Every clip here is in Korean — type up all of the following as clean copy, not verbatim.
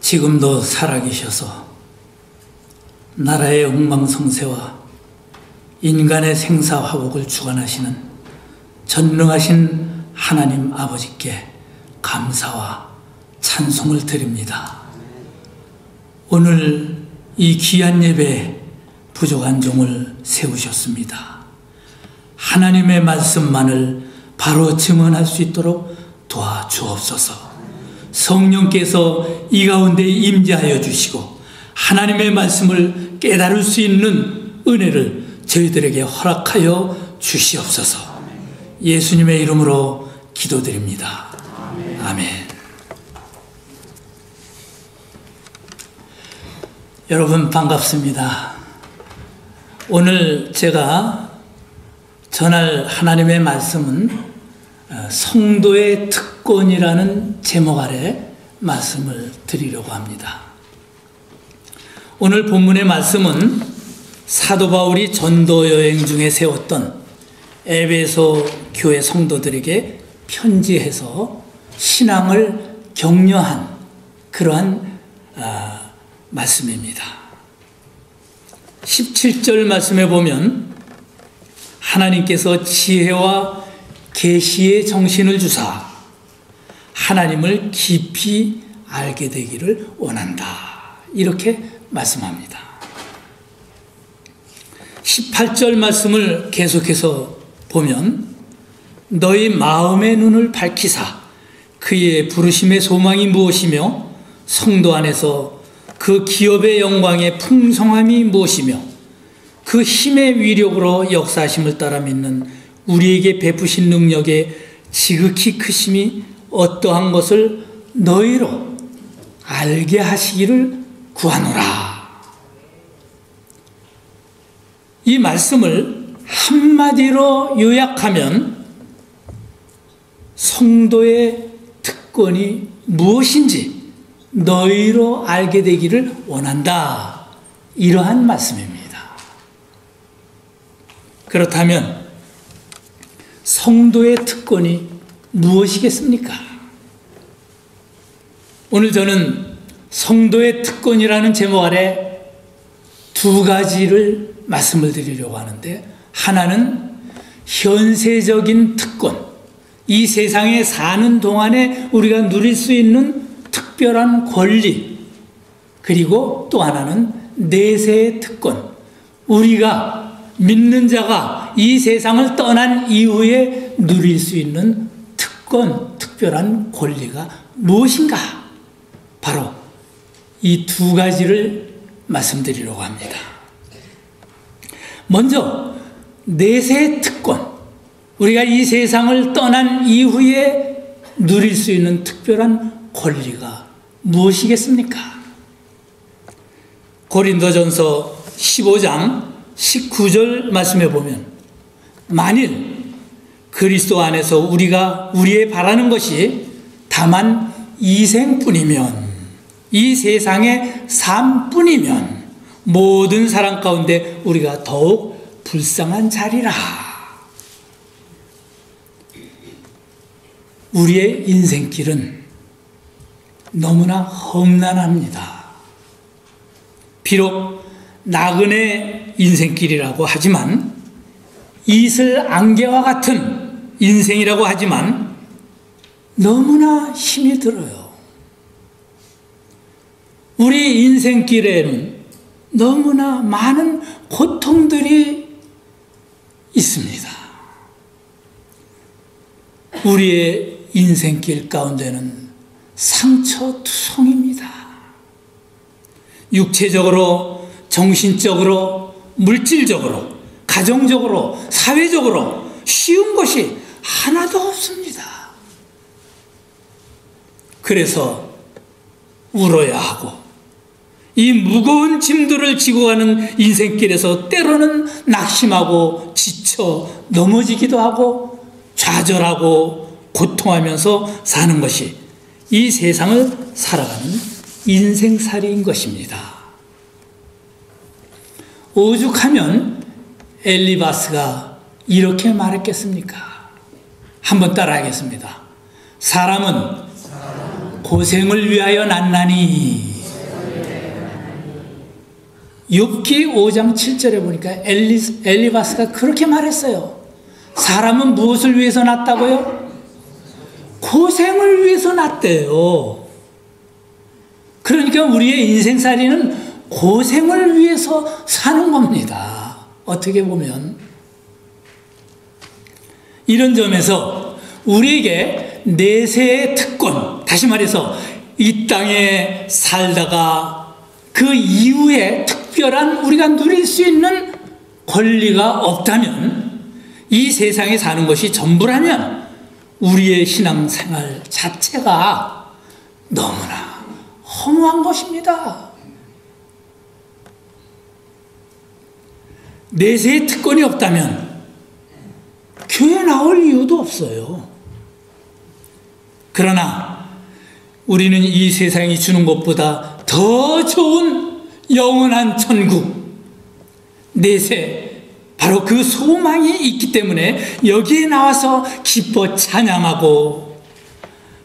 지금도 살아계셔서 나라의 흥망성쇠와 인간의 생사화복을 주관하시는 전능하신 하나님 아버지께 감사와 찬송을 드립니다. 오늘 이 귀한 예배에 부족한 종을 세우셨습니다. 하나님의 말씀만을 바로 증언할 수 있도록 도와주옵소서. 성령께서 이 가운데 임재하여 주시고 하나님의 말씀을 깨달을 수 있는 은혜를 저희들에게 허락하여 주시옵소서. 예수님의 이름으로 기도드립니다. 아멘. 여러분 반갑습니다. 오늘 제가 전할 하나님의 말씀은 성도의 특권이라는 제목 아래 말씀을 드리려고 합니다. 오늘 본문의 말씀은 사도 바울이 전도 여행 중에 세웠던 에베소 교회 성도들에게 편지해서 신앙을 격려한 그러한 말씀입니다. 17절 말씀에 보면 하나님께서 지혜와 계시의 정신을 주사 하나님을 깊이 알게 되기를 원한다. 이렇게 말씀합니다. 18절 말씀을 계속해서 보면 너희 마음의 눈을 밝히사 그의 부르심의 소망이 무엇이며 성도 안에서 그 기업의 영광의 풍성함이 무엇이며 그 힘의 위력으로 역사하심을 따라 믿는 우리에게 베푸신 능력의 지극히 크심이 어떠한 것을 너희로 알게 하시기를 구하노라. 이 말씀을 한마디로 요약하면 성도의 특권이 무엇인지 너희로 알게 되기를 원한다. 이러한 말씀입니다. 그렇다면 성도의 특권이 무엇이겠습니까? 오늘 저는 성도의 특권이라는 제목 아래 두 가지를 말씀을 드리려고 하는데, 하나는 현세적인 특권, 이 세상에 사는 동안에 우리가 누릴 수 있는 특별한 권리, 그리고 또 하나는 내세의 특권, 우리가 믿는 자가 이 세상을 떠난 이후에 누릴 수 있는 특권, 특별한 권리가 무엇인가? 바로 이 두 가지를 말씀드리려고 합니다. 먼저 내세의 특권, 우리가 이 세상을 떠난 이후에 누릴 수 있는 특별한 권리가 무엇이겠습니까? 고린도전서 15장 19절 말씀해 보면 만일 그리스도 안에서 우리가 우리의 바라는 것이 다만 이 생뿐이면, 이 세상의 삶뿐이면 모든 사람 가운데 우리가 더욱 불쌍한 자리라. 우리의 인생길은 너무나 험난합니다. 비록 나그네 인생길이라고 하지만, 이슬 안개와 같은 인생이라고 하지만 너무나 힘이 들어요. 우리 인생길에는 너무나 많은 고통들이 있습니다. 우리의 인생길 가운데는 상처투성입니다. 육체적으로, 정신적으로, 물질적으로, 가정적으로, 사회적으로 쉬운 것이 하나도 없습니다. 그래서 울어야 하고, 이 무거운 짐들을 지고 가는 인생길에서 때로는 낙심하고 지쳐 넘어지기도 하고 좌절하고 고통하면서 사는 것이 이 세상을 살아가는 인생살이인 것입니다. 오죽하면 엘리바스가 이렇게 말했겠습니까? 한번 따라하겠습니다. 사람은 고생을 위하여 났나니 욥기 5장 7절에 보니까 엘리바스가 그렇게 말했어요. 사람은 무엇을 위해서 났다고요? 고생을 위해서 났대요. 그러니까 우리의 인생살이는 고생을 위해서 사는 겁니다. 어떻게 보면 이런 점에서 우리에게 내세의 특권, 다시 말해서 이 땅에 살다가 그 이후에 특별한 우리가 누릴 수 있는 권리가 없다면, 이 세상에 사는 것이 전부라면 우리의 신앙생활 자체가 너무나 허무한 것입니다. 내세의 특권이 없다면 교회 나올 이유도 없어요. 그러나 우리는 이 세상이 주는 것보다 더 좋은 영원한 천국, 내세, 바로 그 소망이 있기 때문에 여기에 나와서 기뻐 찬양하고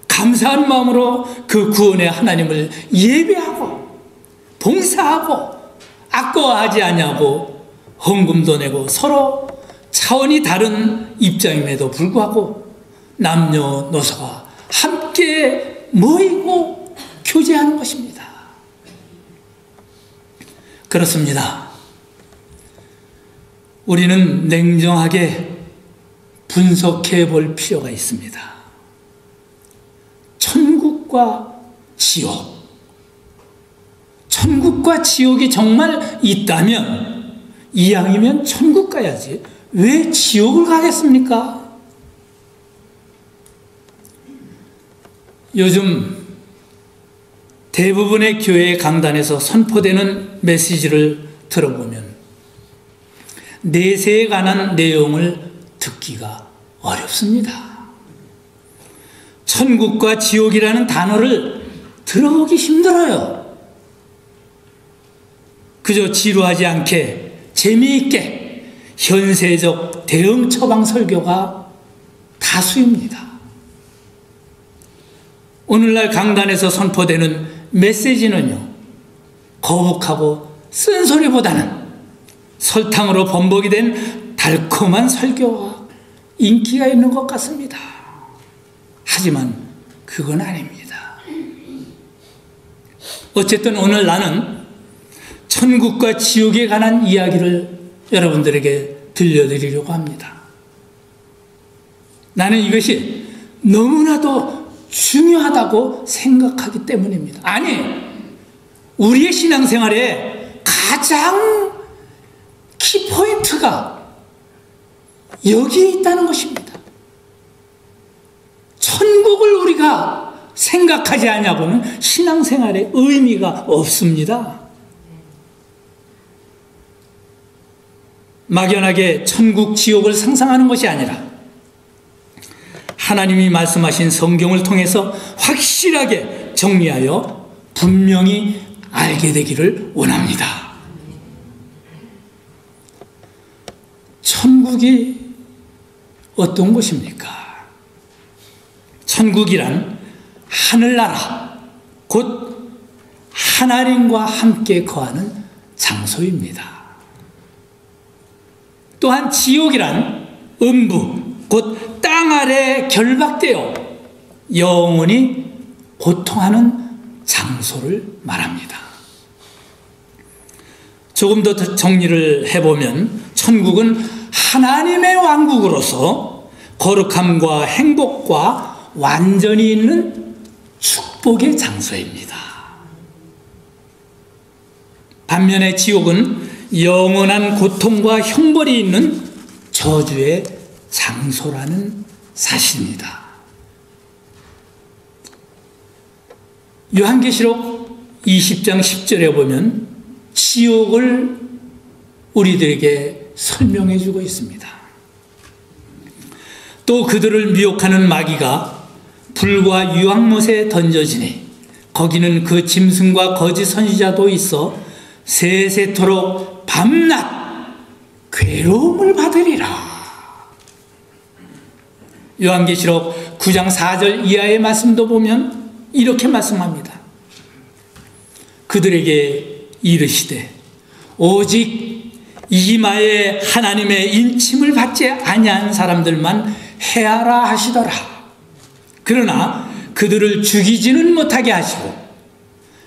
감사한 마음으로 그 구원의 하나님을 예배하고 봉사하고 아까워하지 아니하고 헌금도 내고 서로 차원이 다른 입장임에도 불구하고 남녀노소가 함께 모이고 교제하는 것입니다. 그렇습니다. 우리는 냉정하게 분석해 볼 필요가 있습니다. 천국과 지옥. 천국과 지옥이 정말 있다면, 이왕이면 천국 가야지 왜 지옥을 가겠습니까? 요즘 대부분의 교회 강단에서 선포되는 메시지를 들어보면 내세에 관한 내용을 듣기가 어렵습니다. 천국과 지옥이라는 단어를 들어보기 힘들어요. 그저 지루하지 않게 재미있게 현세적 대응 처방 설교가 다수입니다. 오늘날 강단에서 선포되는 메시지는요, 거북하고 쓴소리보다는 설탕으로 범벅이 된 달콤한 설교가 인기가 있는 것 같습니다. 하지만 그건 아닙니다. 어쨌든 오늘 나는 천국과 지옥에 관한 이야기를 여러분들에게 들려드리려고 합니다. 나는 이것이 너무나도 중요하다고 생각하기 때문입니다. 아니, 우리의 신앙생활에 가장 키포인트가 여기에 있다는 것입니다. 천국을 우리가 생각하지 않냐고는 신앙생활에 의미가 없습니다. 막연하게 천국, 지옥을 상상하는 것이 아니라 하나님이 말씀하신 성경을 통해서 확실하게 정리하여 분명히 알게 되기를 원합니다. 천국이 어떤 곳입니까? 천국이란 하늘나라, 곧 하나님과 함께 거하는 장소입니다. 또한 지옥이란 음부, 곧 땅 아래 결박되어 영원히 고통하는 장소를 말합니다. 조금 더 정리를 해보면 천국은 하나님의 왕국으로서 거룩함과 행복과 완전히 있는 축복의 장소입니다. 반면에 지옥은 영원한 고통과 형벌이 있는 저주의 장소라는 사실입니다. 요한계시록 20장 10절에 보면 지옥을 우리들에게 설명해 주고 있습니다. 또 그들을 미혹하는 마귀가 불과 유황못에 던져지니 거기는 그 짐승과 거짓 선지자도 있어 세세토록 밤낮 괴로움을 받으리라. 요한계시록 9장 4절 이하의 말씀도 보면 이렇게 말씀합니다. 그들에게 이르시되 오직 이마에 하나님의 인침을 받지 아니한 사람들만 해하라 하시더라. 그러나 그들을 죽이지는 못하게 하시고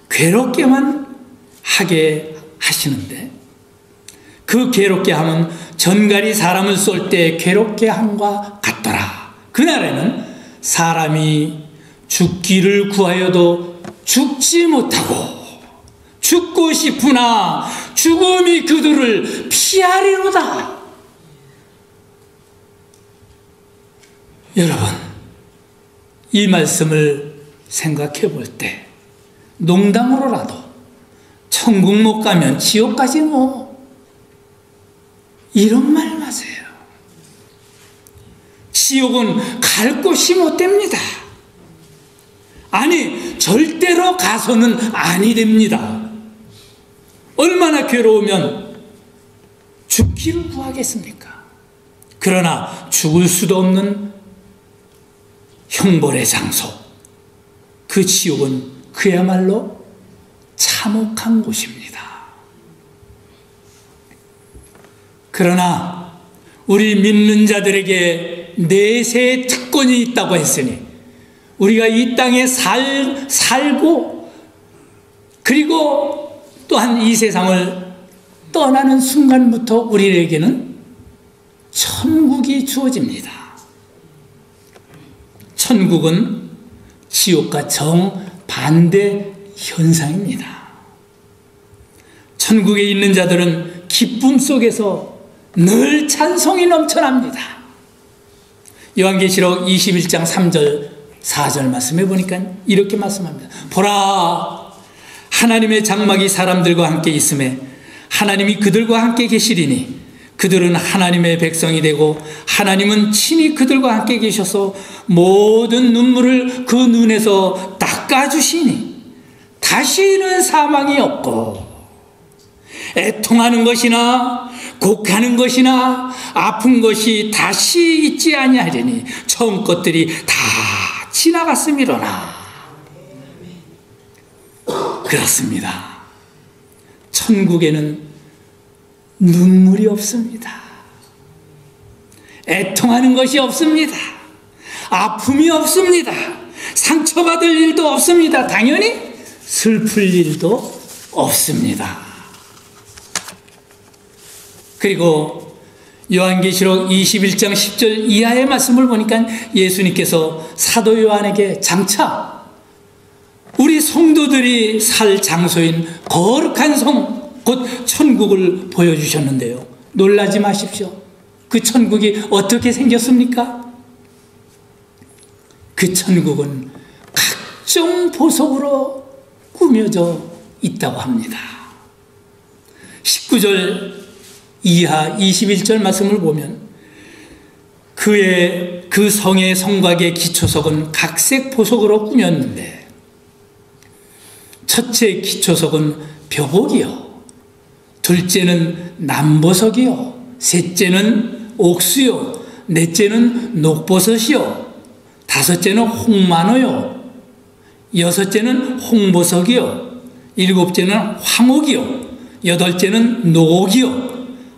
괴롭게만 하게 하시는데, 그 괴롭게 함은 전갈이 사람을 쏠 때 괴롭게 함과 같더라. 그날에는 사람이 죽기를 구하여도 죽지 못하고 죽고 싶으나 죽음이 그들을 피하리로다. 여러분, 이 말씀을 생각해 볼 때 농담으로라도 천국 못 가면 지옥 가지 뭐, 이런 말 마세요. 지옥은 갈 곳이 못 됩니다. 아니, 절대로 가서는 아니 됩니다. 얼마나 괴로우면 죽기를 구하겠습니까? 그러나 죽을 수도 없는 형벌의 장소, 그 지옥은 그야말로 참혹한 곳입니다. 그러나 우리 믿는 자들에게 내세의 특권이 있다고 했으니, 우리가 이 땅에 살고 그리고 또한 이 세상을 떠나는 순간부터 우리에게는 천국이 주어집니다. 천국은 지옥과 정반대 현상입니다. 천국에 있는 자들은 기쁨 속에서 늘 찬송이 넘쳐납니다. 요한계시록 21장 3절 4절 말씀해 보니까 이렇게 말씀합니다. 보라, 하나님의 장막이 사람들과 함께 있음에 하나님이 그들과 함께 계시리니 그들은 하나님의 백성이 되고 하나님은 친히 그들과 함께 계셔서 모든 눈물을 그 눈에서 닦아주시니 다시는 사망이 없고 애통하는 것이나 곡하는 것이나 아픈 것이 다시 있지 아니하리니 처음 것들이 다 지나갔음이로나. 그렇습니다. 천국에는 눈물이 없습니다. 애통하는 것이 없습니다. 아픔이 없습니다. 상처받을 일도 없습니다. 당연히 슬플 일도 없습니다. 그리고 요한계시록 21장 10절 이하의 말씀을 보니까 예수님께서 사도 요한에게 장차 우리 성도들이 살 장소인 거룩한 성, 곧 천국을 보여주셨는데요. 놀라지 마십시오. 그 천국이 어떻게 생겼습니까? 그 천국은 각종 보석으로 꾸며져 있다고 합니다. 19절 이하 21절 말씀을 보면 그 성의 성곽의 기초석은 각색 보석으로 꾸몄는데 첫째 기초석은 벼복이요, 둘째는 남보석이요, 셋째는 옥수요, 넷째는 녹버섯이요, 다섯째는 홍만호요, 여섯째는 홍보석이요, 일곱째는 황옥이요, 여덟째는 노옥이요,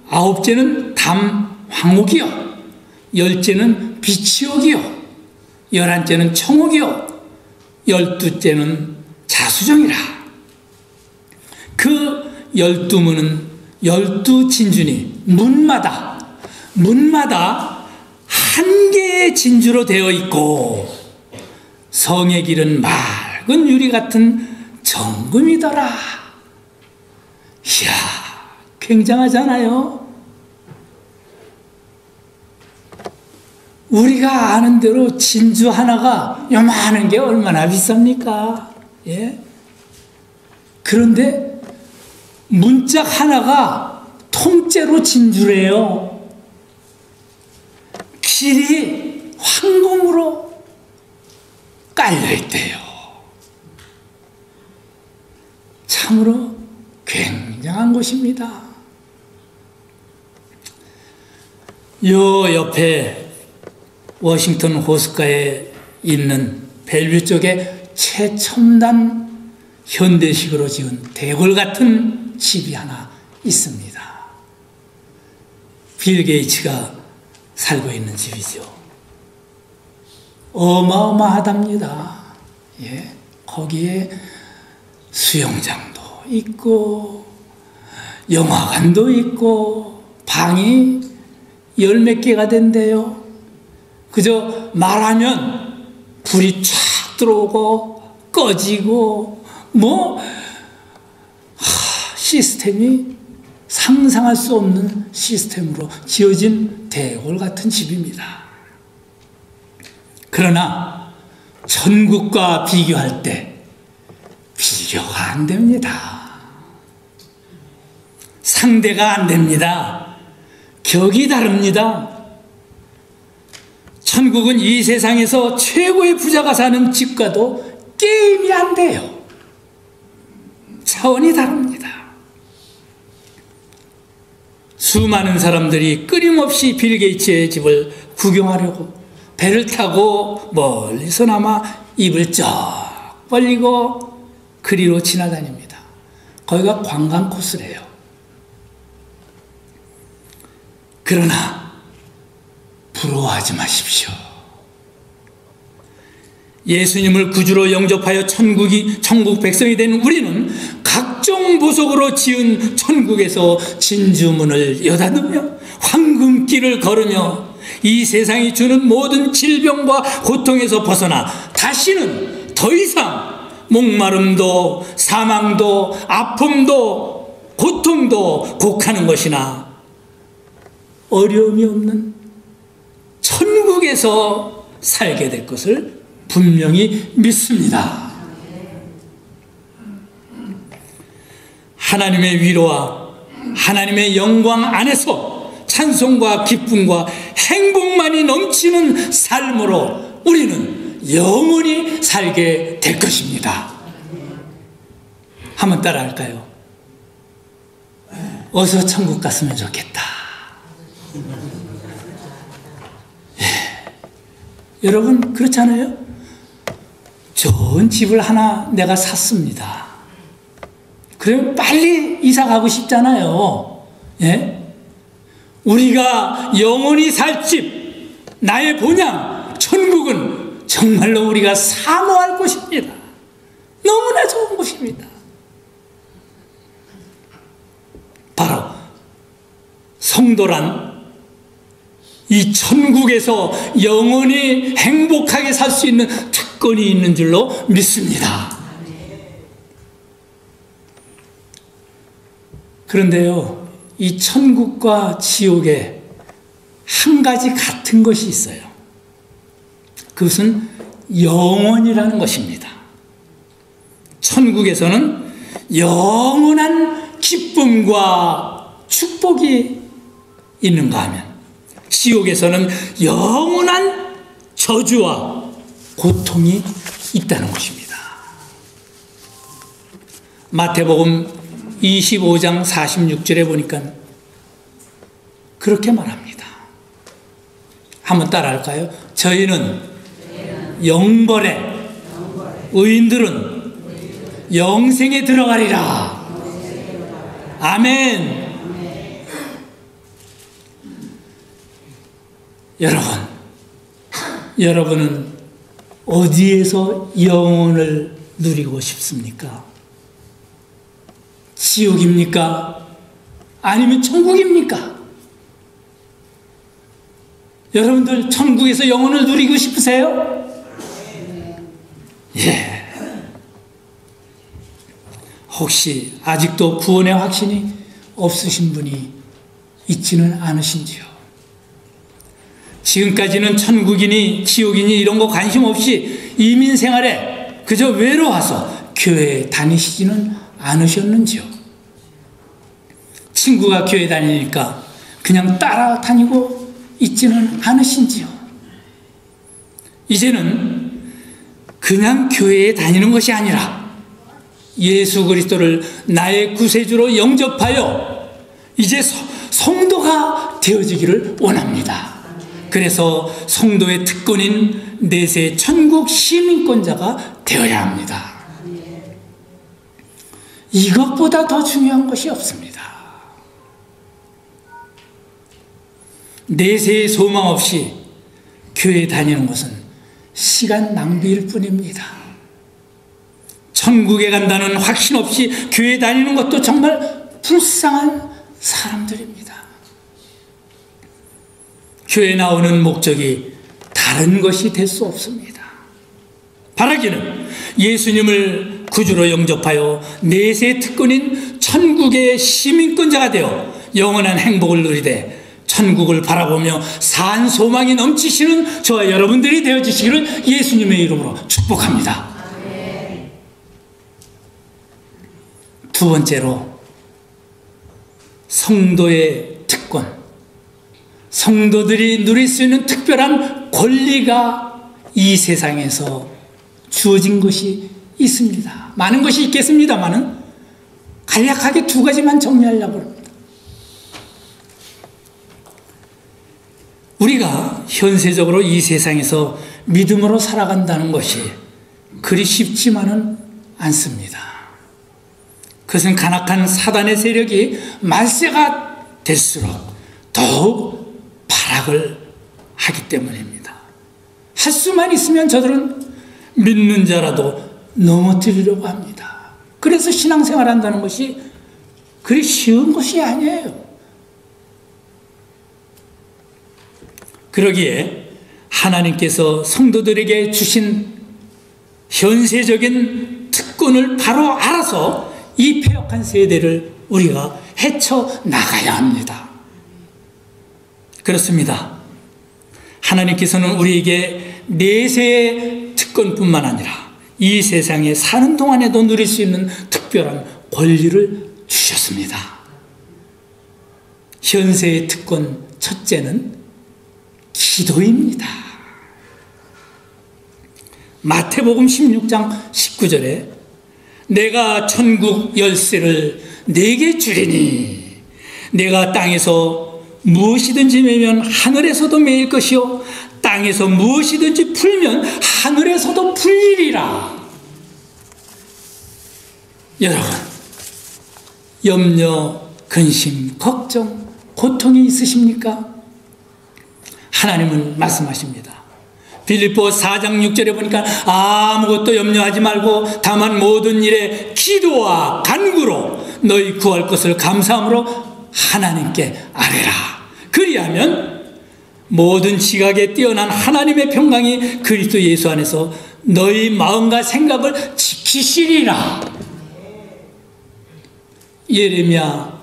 아홉째는 담황옥이요, 열째는 비치옥이요, 열한째는 청옥이요, 열두째는 자수정이라. 그 12문은 12진주니 문마다 한 개의 진주로 되어 있고 성의 길은 맑은 유리 같은 정금이더라. 이야, 굉장하잖아요. 우리가 아는 대로 진주 하나가 요만한 게 얼마나 비쌉니까? 예? 그런데 문짝 하나가 통째로 진주래요. 길이 황금으로 깔려있대요. 참으로 굉장한 곳입니다. 요 옆에 워싱턴 호숫가에 있는 벨뷰 쪽에 최첨단 현대식으로 지은 대궐 같은 집이 하나 있습니다. 빌 게이츠가 살고 있는 집이죠. 어마어마하답니다. 예, 거기에 수영장도 있고 영화관도 있고 방이 10몇 개가 된대요. 그저 말하면 불이 촥 들어오고 꺼지고 시스템이 상상할 수 없는 시스템으로 지어진 대궐 같은 집입니다. 그러나 천국과 비교할 때 비교가 안 됩니다. 상대가 안 됩니다. 격이 다릅니다. 천국은 이 세상에서 최고의 부자가 사는 집과도 게임이 안 돼요. 차원이 다릅니다. 수많은 사람들이 끊임없이 빌 게이츠의 집을 구경하려고 배를 타고 멀리서나마 입을 쩍 벌리고 그리로 지나다닙니다. 거기가 관광 코스래요. 그러나 부러워하지 마십시오. 예수님을 구주로 영접하여 천국 백성이 된 우리는 각종 보석으로 지은 천국에서 진주문을 여닫으며 황금길을 걸으며 이 세상이 주는 모든 질병과 고통에서 벗어나 다시는 더 이상 목마름도 사망도 아픔도 고통도 곡하는 것이나 어려움이 없는 천국에서 살게 될 것을 분명히 믿습니다. 하나님의 위로와 하나님의 영광 안에서 찬송과 기쁨과 행복만이 넘치는 삶으로 우리는 영원히 살게 될 것입니다. 한번 따라 할까요? 어서 천국 갔으면 좋겠다. 여러분 그렇잖아요? 좋은 집을 하나 내가 샀습니다. 그러면 빨리 이사 가고 싶잖아요. 예? 우리가 영원히 살 집, 나의 본향, 천국은 정말로 우리가 사모할 곳입니다. 너무나 좋은 곳입니다. 바로 성도란 이 천국에서 영원히 행복하게 살 수 있는 특권이 있는 줄로 믿습니다. 그런데요, 이 천국과 지옥에 한 가지 같은 것이 있어요. 그것은 영원이라는 것입니다. 천국에서는 영원한 기쁨과 축복이 있는가 하면 지옥에서는 영원한 저주와 고통이 있다는 것입니다. 마태복음 25장 46절에 보니까 그렇게 말합니다. 한번 따라 할까요? 저희는 영벌에, 의인들은 영생에 들어가리라. 아멘. 여러분은 어디에서 영혼을 누리고 싶습니까? 지옥입니까? 아니면 천국입니까? 여러분들 천국에서 영혼을 누리고 싶으세요? 예. 혹시 아직도 구원의 확신이 없으신 분이 있지는 않으신지요? 지금까지는 천국이니 지옥이니 이런 거 관심 없이 이민 생활에 그저 외로워서 교회에 다니시지는 않으셨는지요? 친구가 교회 다니니까 그냥 따라다니고 있지는 않으신지요? 이제는 그냥 교회에 다니는 것이 아니라 예수 그리스도를 나의 구세주로 영접하여 이제 성도가 되어지기를 원합니다. 그래서 성도의 특권인 내세 천국 시민권자가 되어야 합니다. 이것보다 더 중요한 것이 없습니다. 내세의 소망 없이 교회 다니는 것은 시간 낭비일 뿐입니다. 천국에 간다는 확신 없이 교회 다니는 것도 정말 불쌍한 사람들입니다. 교회 나오는 목적이 다른 것이 될 수 없습니다. 바라기는 예수님을 구주로 영접하여 내세 특권인 천국의 시민권자가 되어 영원한 행복을 누리되 천국을 바라보며 산 소망이 넘치시는 저와 여러분들이 되어주시기를 예수님의 이름으로 축복합니다. 두 번째로 성도의 특권, 성도들이 누릴 수 있는 특별한 권리가 이 세상에서 주어진 것이 있습니다. 많은 것이 있겠습니다만은 간략하게 두 가지만 정리하려고 합니다. 우리가 현세적으로 이 세상에서 믿음으로 살아간다는 것이 그리 쉽지만은 않습니다. 그것은 간악한 사단의 세력이 말세가 될수록 더욱 발악을 하기 때문입니다. 할 수만 있으면 저들은 믿는 자라도 넘어뜨리려고 합니다. 그래서 신앙생활 한다는 것이 그리 쉬운 것이 아니에요. 그러기에 하나님께서 성도들에게 주신 현세적인 특권을 바로 알아서 이 패역한 세대를 우리가 헤쳐나가야 합니다. 그렇습니다. 하나님께서는 우리에게 내세의 특권뿐만 아니라 이 세상에 사는 동안에도 누릴 수 있는 특별한 권리를 주셨습니다. 현세의 특권 첫째는 기도입니다. 마태복음 16장 19절에 내가 천국 열쇠를 네게 주리니 내가 땅에서 무엇이든지 매면 하늘에서도 매일 것이요 땅에서 무엇이든지 풀면 하늘에서도 풀리리라. 여러분, 염려, 근심, 걱정, 고통이 있으십니까? 하나님은 말씀하십니다. 빌립보 4장 6절에 보니까 아무것도 염려하지 말고 다만 모든 일에 기도와 간구로 너희 구할 것을 감사함으로 하나님께 아뢰라. 그리하면 모든 지각에 뛰어난 하나님의 평강이 그리스도 예수 안에서 너희 마음과 생각을 지키시리라. 예레미야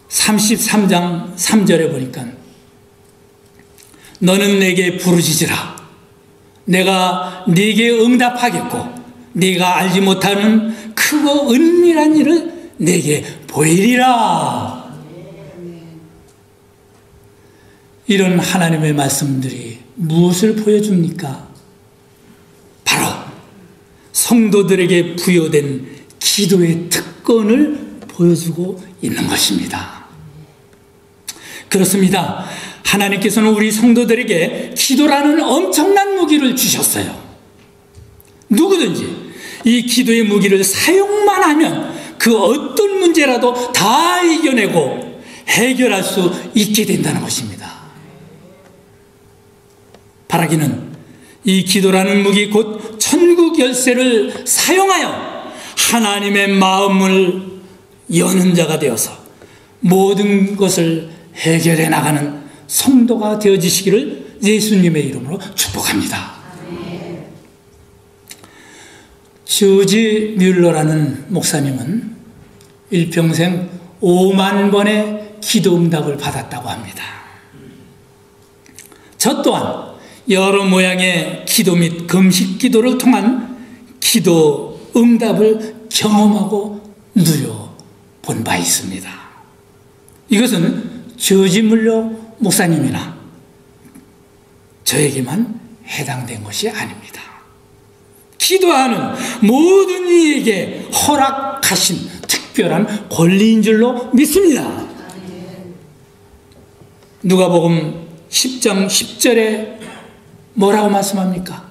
33장 3절에 보니까 너는 내게 부르짖으라. 내가 네게 응답하겠고 네가 알지 못하는 크고 은밀한 일을 내게 보이리라. 이런 하나님의 말씀들이 무엇을 보여줍니까? 바로 성도들에게 부여된 기도의 특권을 보여주고 있는 것입니다. 그렇습니다. 하나님께서는 우리 성도들에게 기도라는 엄청난 무기를 주셨어요. 누구든지 이 기도의 무기를 사용만 하면 그 어떤 문제라도 다 이겨내고 해결할 수 있게 된다는 것입니다. 바라기는 이 기도라는 무기 곧 천국 열쇠를 사용하여 하나님의 마음을 여는 자가 되어서 모든 것을 해결해 나가는 성도가 되어지시기를 예수님의 이름으로 축복합니다. 조지 뮬러라는 목사님은 일평생 5만 번의 기도 응답을 받았다고 합니다. 저 또한 여러 모양의 기도 및 금식 기도를 통한 기도 응답을 경험하고 누려본 바 있습니다. 이것은 조지 뮬러 목사님이나 저에게만 해당된 것이 아닙니다. 기도하는 모든 이에게 허락하신 특별한 권리인 줄로 믿습니다. 누가복음 10장 10절에 뭐라고 말씀합니까?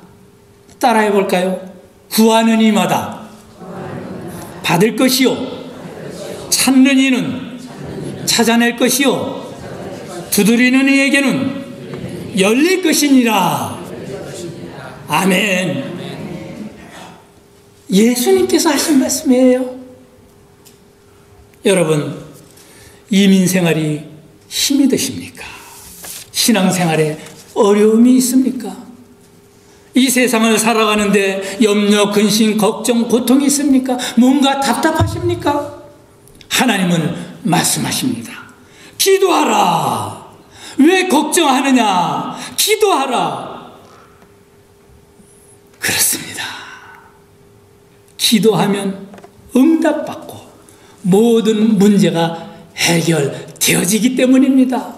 따라해 볼까요? 구하는 이마다 받을 것이요 찾는 이는 찾아낼 것이요 두드리는 이에게는 열릴 것이니라. 아멘. 예수님께서 하신 말씀이에요. 여러분, 이민생활이 힘이 드십니까? 신앙생활에 어려움이 있습니까? 이 세상을 살아가는데 염려, 근심, 걱정, 고통이 있습니까? 뭔가 답답하십니까? 하나님은 말씀하십니다. 기도하라. 왜 걱정하느냐? 기도하라. 그렇습니다. 기도하면 응답받고 모든 문제가 해결되어지기 때문입니다.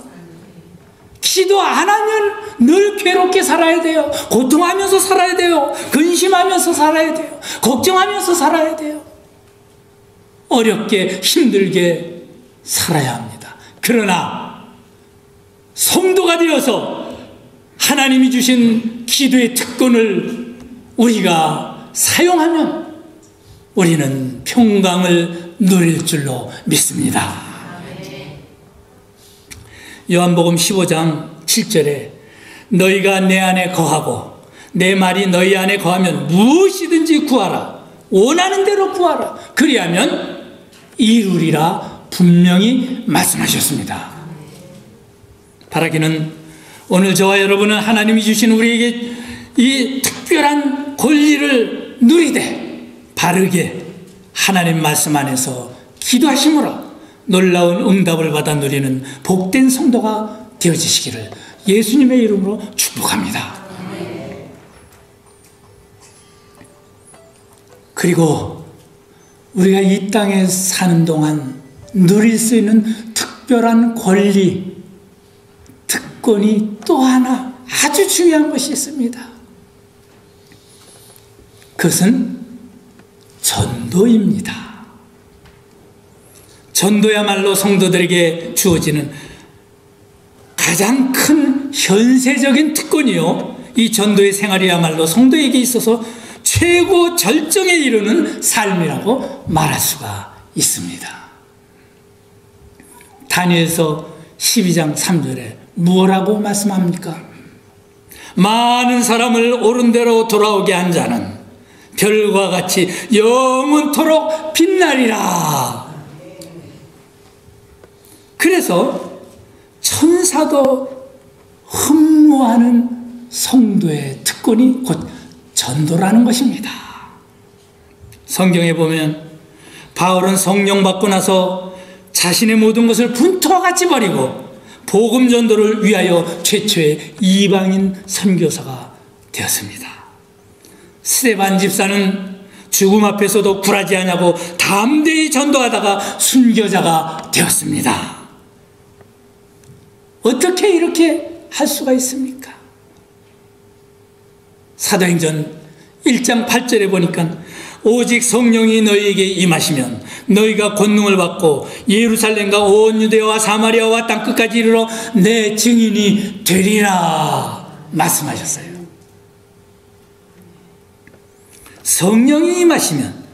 기도 안 하면 늘 괴롭게 살아야 돼요. 고통하면서 살아야 돼요. 근심하면서 살아야 돼요. 걱정하면서 살아야 돼요. 어렵게 힘들게 살아야 합니다. 그러나 성도가 되어서 하나님이 주신 기도의 특권을 우리가 사용하면 우리는 평강을 누릴 줄로 믿습니다. 요한복음 15장 7절에 너희가 내 안에 거하고 내 말이 너희 안에 거하면 무엇이든지 구하라. 원하는 대로 구하라. 그리하면 이루리라 분명히 말씀하셨습니다. 바라기는 오늘 저와 여러분은 하나님이 주신 우리에게 이 특별한 권리를 누리되 바르게 하나님 말씀 안에서 기도하심으로 놀라운 응답을 받아 누리는 복된 성도가 되어지시기를 예수님의 이름으로 축복합니다. 그리고 우리가 이 땅에 사는 동안 누릴 수 있는 특별한 권리, 특권이 또 하나 아주 중요한 것이 있습니다. 그것은 전도입니다. 전도야말로 성도들에게 주어지는 가장 큰 현세적인 특권이요, 이 전도의 생활이야말로 성도에게 있어서 최고 절정에 이르는 삶이라고 말할 수가 있습니다. 다니엘서 12장 3절에 무엇라고 말씀합니까? 많은 사람을 옳은 대로 돌아오게 한 자는 별과 같이 영원토록 빛나리라. 그래서 천사도 흠모하는 성도의 특권이 곧 전도라는 것입니다. 성경에 보면 바울은 성령 받고 나서 자신의 모든 것을 분토와 같이 버리고 복음 전도를 위하여 최초의 이방인 선교사가 되었습니다. 스데반 집사는 죽음 앞에서도 굴하지 않냐고 담대히 전도하다가 순교자가 되었습니다. 어떻게 이렇게 할 수가 있습니까? 사도행전 1장 8절에 보니까 오직 성령이 너희에게 임하시면 너희가 권능을 받고 예루살렘과 온 유대와 사마리아와 땅끝까지 이르러 내 증인이 되리라 말씀하셨어요. 성령이 임하시면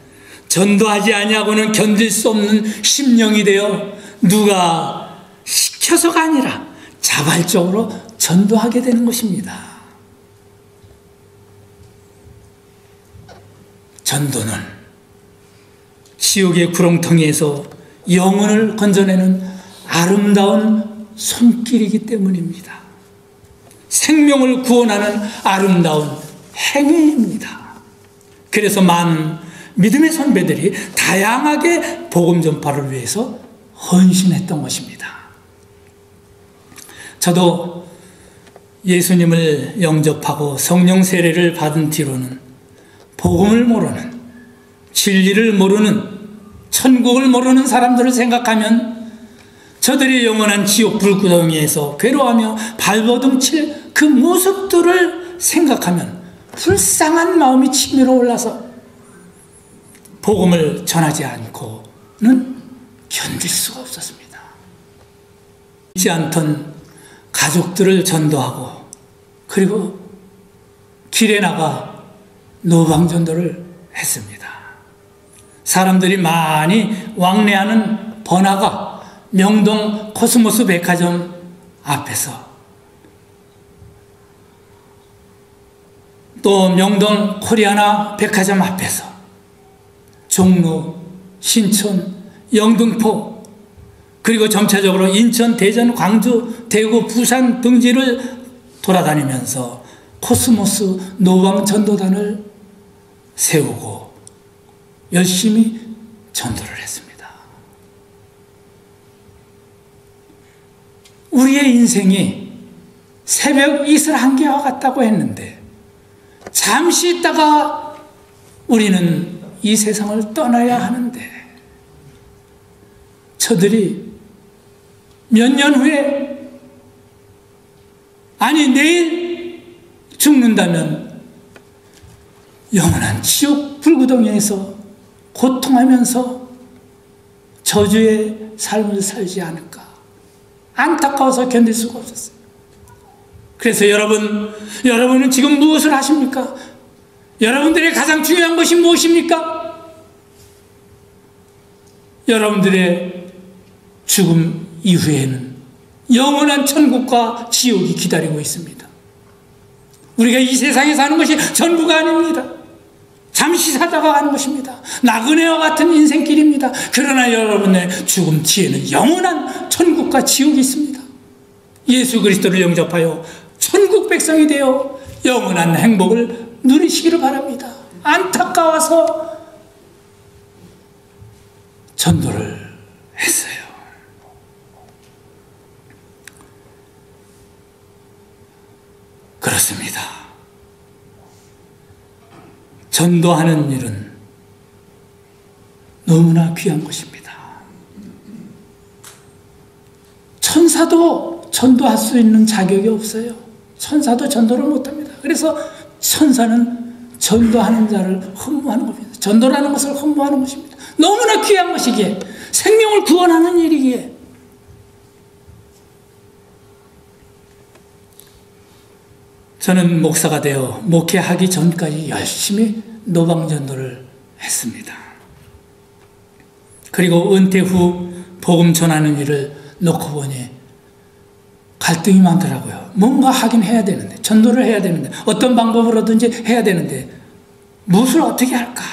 전도하지 아니하고는 견딜 수 없는 심령이 되어 누가 시켜서가 아니라 자발적으로 전도하게 되는 것입니다. 전도는 지옥의 구렁텅이에서 영혼을 건져내는 아름다운 손길이기 때문입니다. 생명을 구원하는 아름다운 행위입니다. 그래서 많은 믿음의 선배들이 다양하게 복음 전파를 위해서 헌신했던 것입니다. 저도 예수님을 영접하고 성령 세례를 받은 뒤로는 복음을 모르는, 진리를 모르는, 천국을 모르는 사람들을 생각하면 저들이 영원한 지옥 불구덩이에서 괴로워하며 발버둥칠 그 모습들을 생각하면 불쌍한 마음이 치밀어 올라서 복음을 전하지 않고는 견딜 수가 없었습니다. 믿지 않던 가족들을 전도하고 그리고 길에 나가 노방전도를 했습니다. 사람들이 많이 왕래하는 번화가 명동 코스모스 백화점 앞에서 또 명동 코리아나 백화점 앞에서 종로, 신촌, 영등포 그리고 점차적으로 인천, 대전, 광주, 대구, 부산 등지를 돌아다니면서 코스모스 노방 전도단을 세우고 열심히 전도를 했습니다. 우리의 인생이 새벽 이슬 한 개와 같다고 했는데 잠시 있다가 우리는 이 세상을 떠나야 하는데 저들이 몇 년 후에 아니 내일 죽는다면 영원한 지옥 불구덩이에서 고통하면서 저주의 삶을 살지 않을까 안타까워서 견딜 수가 없었어요. 그래서 여러분은 지금 무엇을 하십니까? 여러분들의 가장 중요한 것이 무엇입니까? 여러분들의 죽음 이후에는 영원한 천국과 지옥이 기다리고 있습니다. 우리가 이 세상에 사는 것이 전부가 아닙니다. 잠시 살다가 가는 것입니다. 나그네와 같은 인생길입니다. 그러나 여러분의 죽음 뒤에는 영원한 천국과 지옥이 있습니다. 예수 그리스도를 영접하여 천국 백성이 되어 영원한 행복을 누리시기를 바랍니다. 안타까워서 전도를 했어요. 그렇습니다. 전도하는 일은 너무나 귀한 것입니다. 천사도 전도할 수 있는 자격이 없어요. 천사도 전도를 못합니다. 그래서 천사는 전도하는 자를 흠모하는 겁니다. 전도라는 것을 흠모하는 것입니다. 너무나 귀한 것이기에 생명을 구원하는 일이기에 저는 목사가 되어 목회하기 전까지 열심히 노방전도를 했습니다. 그리고 은퇴 후 복음 전하는 일을 놓고 보니 갈등이 많더라고요. 뭔가 하긴 해야 되는데, 전도를 해야 되는데, 어떤 방법으로든지 해야 되는데 무엇을 어떻게 할까?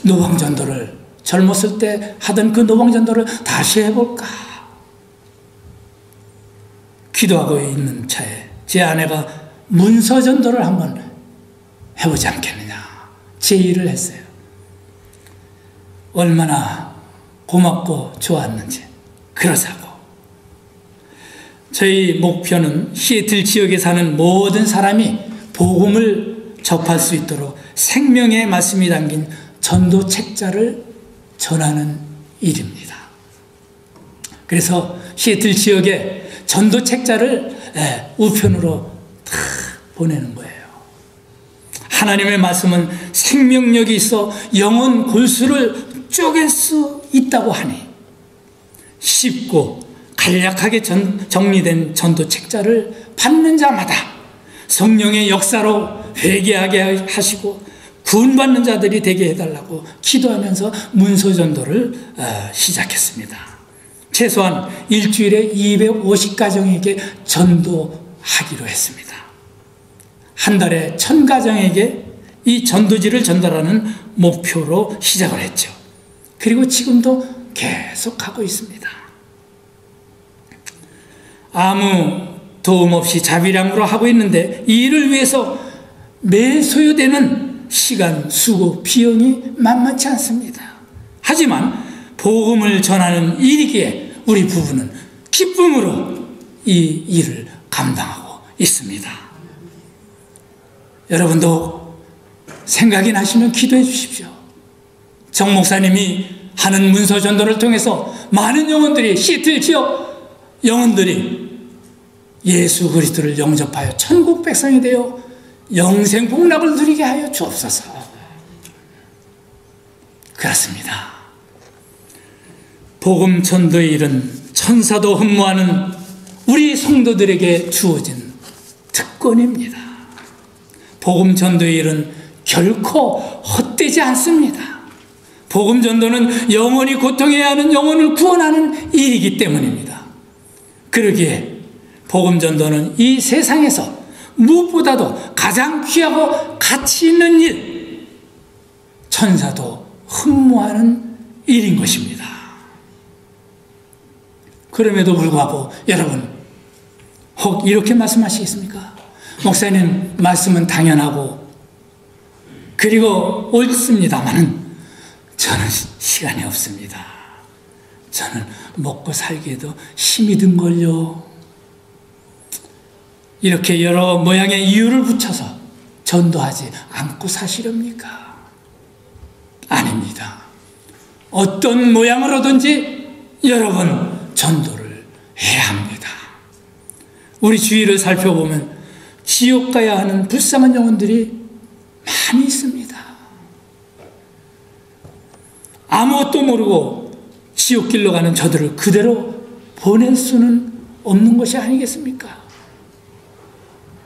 노방전도를 젊었을 때 하던 그 노방전도를 다시 해볼까? 기도하고 있는 차에 제 아내가 문서전도를 한번 해보지 않겠느냐 제의를 했어요. 얼마나 고맙고 좋았는지. 그러자고. 저희 목표는 시애틀 지역에 사는 모든 사람이 복음을 접할 수 있도록 생명의 말씀이 담긴 전도 책자를 전하는 일입니다. 그래서 시애틀 지역에 전도 책자를 우편으로 다 보내는 거예요. 하나님의 말씀은 생명력이 있어 영혼 골수를 쪼갤 수 있다고 하니 쉽고 간략하게 정리된 전도 책자를 받는 자마다 성령의 역사로 회개하게 하시고 구원받는 자들이 되게 해달라고 기도하면서 문서전도를 시작했습니다. 최소한 일주일에 250가정에게 전도하기로 했습니다. 한 달에 1000가정에게 이 전도지를 전달하는 목표로 시작을 했죠. 그리고 지금도 계속하고 있습니다. 아무 도움 없이 자비량으로 하고 있는데 이 일을 위해서 매 소요되는 시간, 수고, 비용이 만만치 않습니다. 하지만 복음을 전하는 일이기에 우리 부부는 기쁨으로 이 일을 감당하고 있습니다. 여러분도 생각이 나시면 기도해 주십시오. 정 목사님이 하는 문서 전도를 통해서 많은 영혼들이, 시애틀 지역 영혼들이 예수 그리스도를 영접하여 천국 백성이 되어 영생 복락을 누리게 하여 주옵소서. 그렇습니다. 복음 전도의 일은 천사도 흠모하는 우리 성도들에게 주어진 특권입니다. 복음 전도의 일은 결코 헛되지 않습니다. 복음 전도는 영원히 고통해야 하는 영혼을 구원하는 일이기 때문입니다. 그러기에 복음 전도는 이 세상에서 무엇보다도 가장 귀하고 가치 있는 일, 천사도 흠모하는 일인 것입니다. 그럼에도 불구하고 여러분, 혹 이렇게 말씀하시겠습니까? 목사님, 말씀은 당연하고 그리고 옳습니다마는 저는 시간이 없습니다. 저는 먹고 살기에도 힘이 든걸요. 이렇게 여러 모양의 이유를 붙여서 전도하지 않고 사시렵니까? 아닙니다. 어떤 모양으로든지 여러분 전도를 해야 합니다. 우리 주위를 살펴보면 지옥 가야 하는 불쌍한 영혼들이 많이 있습니다. 아무것도 모르고 지옥길로 가는 저들을 그대로 보낼 수는 없는 것이 아니겠습니까?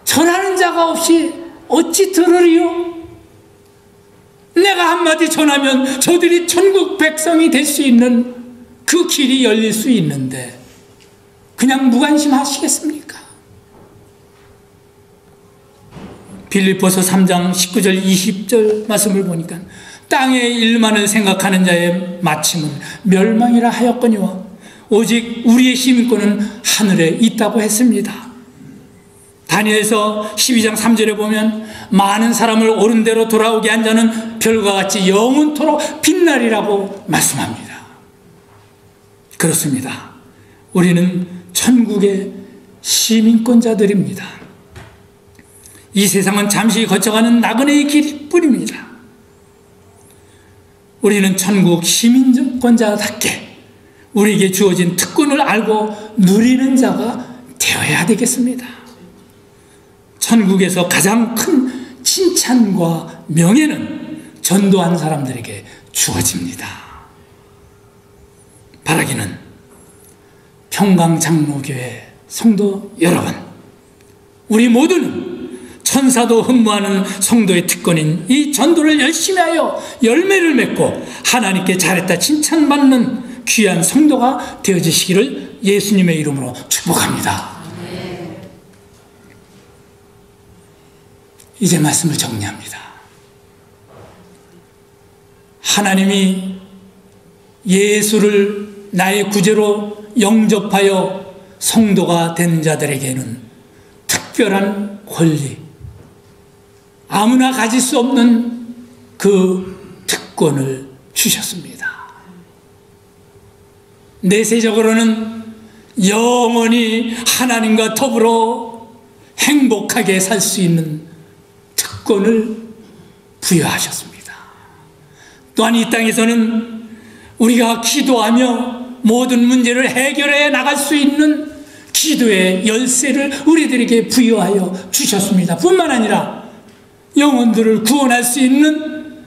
전하는 자가 없이 어찌 들으리요? 내가 한마디 전하면 저들이 천국 백성이 될 수 있는 그 길이 열릴 수 있는데 그냥 무관심하시겠습니까? 빌립보서 3장 19절 20절 말씀을 보니까 땅의 일만을 생각하는 자의 마침은 멸망이라 하였거니와 오직 우리의 시민권은 하늘에 있다고 했습니다. 다니엘서 12장 3절에 보면 많은 사람을 옳은 대로 돌아오게 한 자는 별과 같이 영원토록 빛나리라고 말씀합니다. 그렇습니다. 우리는 천국의 시민권자들입니다. 이 세상은 잠시 거쳐가는 나그네의 길뿐입니다. 우리는 천국 시민권자답게 우리에게 주어진 특권을 알고 누리는 자가 되어야 되겠습니다. 천국에서 가장 큰 칭찬과 명예는 전도한 사람들에게 주어집니다. 바라기는 평강장로교회 성도 여러분, 우리 모두는 천사도 흠모하는 성도의 특권인 이 전도를 열심히 하여 열매를 맺고 하나님께 잘했다 칭찬받는 귀한 성도가 되어지시기를 예수님의 이름으로 축복합니다. 이제 말씀을 정리합니다. 하나님이 예수를 나의 구제로 영접하여 성도가 된 자들에게는 특별한 권리, 아무나 가질 수 없는 그 특권을 주셨습니다. 내세적으로는 영원히 하나님과 더불어 행복하게 살 수 있는 특권을 부여하셨습니다. 또한 이 땅에서는 우리가 기도하며 모든 문제를 해결해 나갈 수 있는 기도의 열쇠를 우리들에게 부여하여 주셨습니다. 뿐만 아니라 영혼들을 구원할 수 있는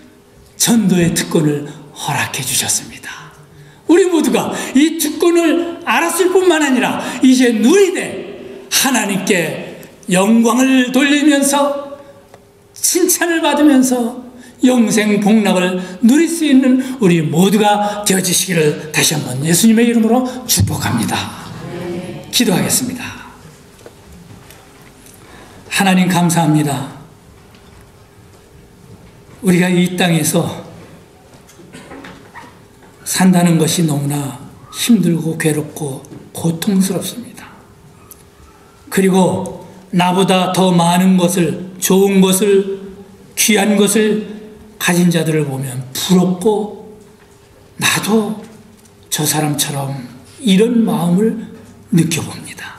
전도의 특권을 허락해 주셨습니다. 우리 모두가 이 특권을 알았을 뿐만 아니라 이제 누리되 하나님께 영광을 돌리면서 칭찬을 받으면서 영생 복락을 누릴 수 있는 우리 모두가 되어지시기를 다시 한번 예수님의 이름으로 축복합니다. 기도하겠습니다. 하나님 감사합니다. 우리가 이 땅에서 산다는 것이 너무나 힘들고 괴롭고 고통스럽습니다. 그리고 나보다 더 많은 것을, 좋은 것을, 귀한 것을 가진 자들을 보면 부럽고 나도 저 사람처럼 이런 마음을 느껴봅니다.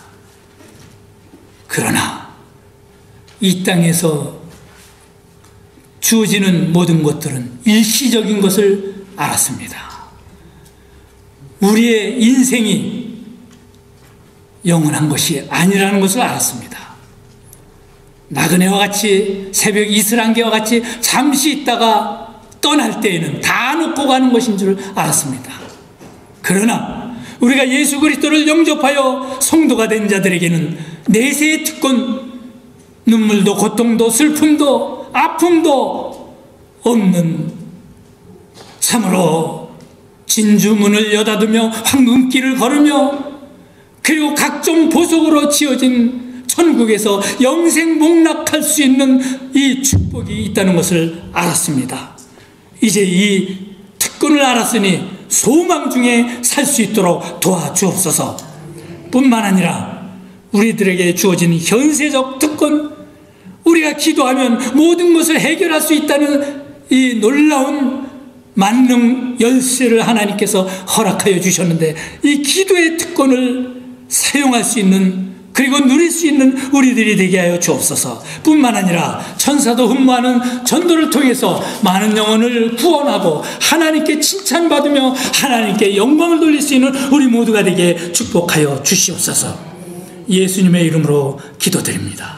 그러나 이 땅에서 주어지는 모든 것들은 일시적인 것을 알았습니다. 우리의 인생이 영원한 것이 아니라는 것을 알았습니다. 나그네와 같이 새벽 이슬안개와 같이 잠시 있다가 떠날 때에는 다 놓고 가는 것인 줄 알았습니다. 그러나 우리가 예수 그리스도를 영접하여 성도가 된 자들에게는 내세의 특권, 눈물도 고통도 슬픔도 아픔도 없는 참으로 진주문을 여닫으며 황금길을 걸으며 그리고 각종 보석으로 지어진 천국에서 영생 목락할 수 있는 이 축복이 있다는 것을 알았습니다. 이제 이 특권을 알았으니 소망 중에 살 수 있도록 도와주옵소서. 뿐만 아니라 우리들에게 주어진 현세적 특권, 우리가 기도하면 모든 것을 해결할 수 있다는 이 놀라운 만능 열쇠를 하나님께서 허락하여 주셨는데, 이 기도의 특권을 사용할 수 있는, 그리고 누릴 수 있는 우리들이 되게 하여 주옵소서. 뿐만 아니라 천사도 흠모하는 전도를 통해서 많은 영혼을 구원하고 하나님께 칭찬받으며 하나님께 영광을 돌릴 수 있는 우리 모두가 되게 축복하여 주시옵소서. 예수님의 이름으로 기도드립니다.